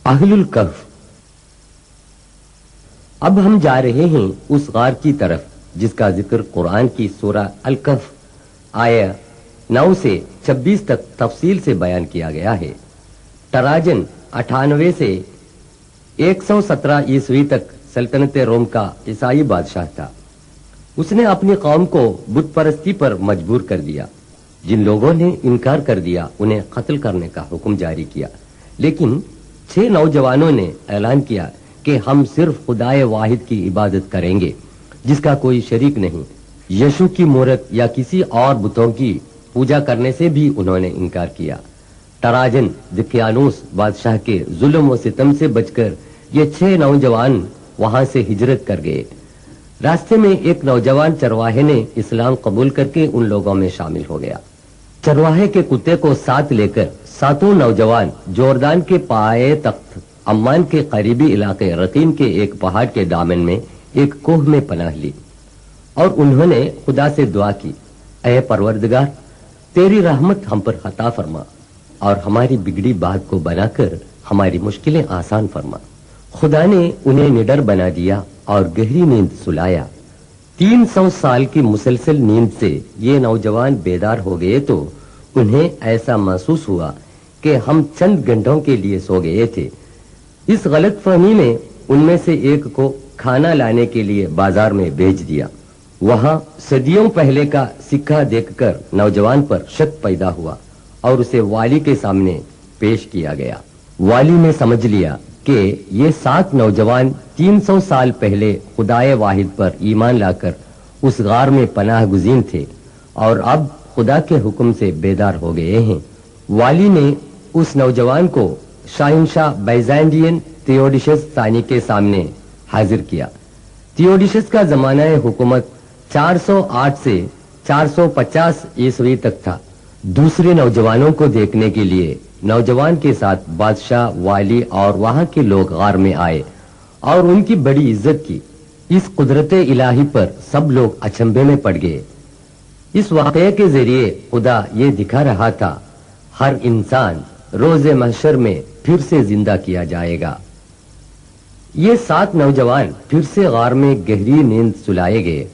اہل الکہف۔ اب ہم جا رہے ہیں اس غار کی طرف جس کا ذکر قرآن کی سورہ الکہف آیہ 9 سے 26 تک تفصیل سے بیان کیا گیا ہے۔ ٹراجن 98 سے 117 عیسوی تک سلطنت روم کا عیسائی بادشاہ تھا۔ اس نے اپنی قوم کو بت پرستی پر مجبور کر دیا۔ جن لوگوں نے انکار کر دیا انہیں قتل کرنے کا حکم جاری کیا، لیکن 6 نوجوانوں نے اعلان کیا کہ ہم صرف خدائے واحد کی عبادت کریں گے جس کا کوئی شریک نہیں۔ یشو کی مورت یا کسی اور بتوں کی پوجا کرنے سے بھی انہوں نے انکار کیا۔ ٹراجن دقیانوس بادشاہ کے ظلم و ستم سے بچ کر یہ 6 نوجوان وہاں سے ہجرت کر گئے۔ راستے میں ایک نوجوان چرواہے نے اسلام قبول کر کے ان لوگوں میں شامل ہو گیا۔ چرواہے کے کتے کو ساتھ لے کر 7 نوجوان جوردان کے پائے تخت عمان کے قریبی علاقے رقیم کے ایک پہاڑ کے دامن میں ایک کوہ میں پناہ لی اور انہوں نے خدا سے دعا کی، اے پروردگار، تیری رحمت ہم پر عطا فرما اور ہماری بگڑی بات کو بنا کر ہماری مشکلیں آسان فرما۔ خدا نے انہیں نڈر بنا دیا اور گہری نیند سلایا۔ 300 سال کی مسلسل نیند سے یہ نوجوان بیدار ہو گئے تو انہیں ایسا محسوس ہوا کہ ہم چند گھنٹوں کے لیے سو گئے تھے۔ اس غلط فہمی میں ان میں سے ایک کو کھانا لانے کے لیے بازار میں بھیج دیا۔ وہاں صدیوں پہلے کا سکہ دیکھ کر نوجوان پر شک پیدا ہوا اور اسے والی کے سامنے پیش کیا گیا۔ والی نے سمجھ لیا کہ یہ 7 نوجوان 300 سال پہلے خدائے واحد پر ایمان لا کر اس غار میں پناہ گزین تھے اور اب خدا کے حکم سے بیدار ہو گئے ہیں۔ والی نے اس نوجوان کو شاہنشاہ بیزانٹین تھیوڈیشس ثانی کے سامنے حاضر کیا۔ تھیوڈیشس کا زمانہ حکومت 408 سے 450 عیسوی تک تھا۔ دوسرے نوجوانوں کو دیکھنے کے لیے نوجوان کے ساتھ بادشاہ، والی اور وہاں کے لوگ غار میں آئے اور ان کی بڑی عزت کی۔ اس قدرت الہی پر سب لوگ اچنبے میں پڑ گئے۔ اس واقعے کے ذریعے خدا یہ دکھا رہا تھا ہر انسان روز محشر میں پھر سے زندہ کیا جائے گا۔ یہ 7 نوجوان پھر سے غار میں گہری نیند سلائے گئے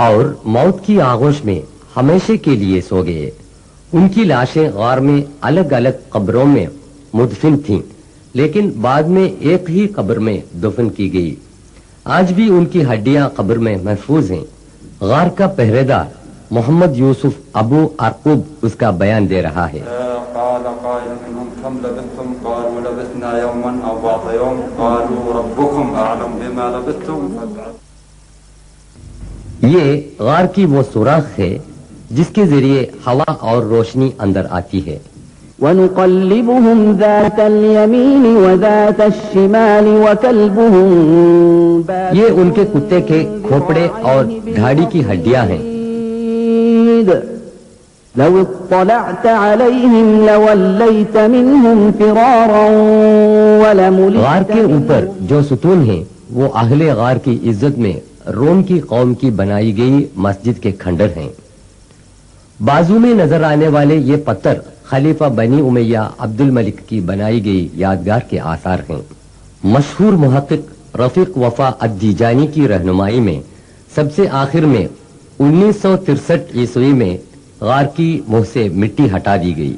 اور موت کی آغوش میں ہمیشہ کے لیے سو گئے۔ ان کی لاشیں غار میں الگ الگ قبروں میں مدفن تھیں، لیکن بعد میں ایک ہی قبر میں دفن کی گئی۔ آج بھی ان کی ہڈیاں قبر میں محفوظ ہیں۔ غار کا پہرے دار محمد یوسف ابو عرقوب اس کا بیان دے رہا ہے۔ قال قائل منهم كم لبثتم قالوا لبثنا يوما او بعض يوم قالوا ربكم اعلم بما لبثتم۔ یہ غار کی وہ سوراخ ہے جس کے ذریعے ہوا اور روشنی اندر آتی ہے۔ وَنُقَلِّبُهُمْ ذَاتَ الْيَمِينِ وَذَاتَ الشِّمَالِ وَكَلْبُهُمْ بَاسِطٌ یہ ان کے کتے کے کھوپڑے اور دھاڑی کی ہڈیاں ہیں۔ لو اطلعت عليهم لوليت منهم فرارا ولملئت۔ غار کے اوپر جو ستون ہیں وہ اہل غار کی عزت میں روم کی قوم کی بنائی گئی مسجد کے کھنڈر ہیں۔ بازو میں نظر آنے والے یہ پتھر خلیفہ بنی امیہ عبد الملک کی بنائی گئی یادگار کے آثار ہیں۔ مشہور محقق رفیق وفا الدیجانی کی رہنمائی میں سب سے آخر میں 1963 عیسوی میں غار کی منہ سے مٹی ہٹا دی گئی۔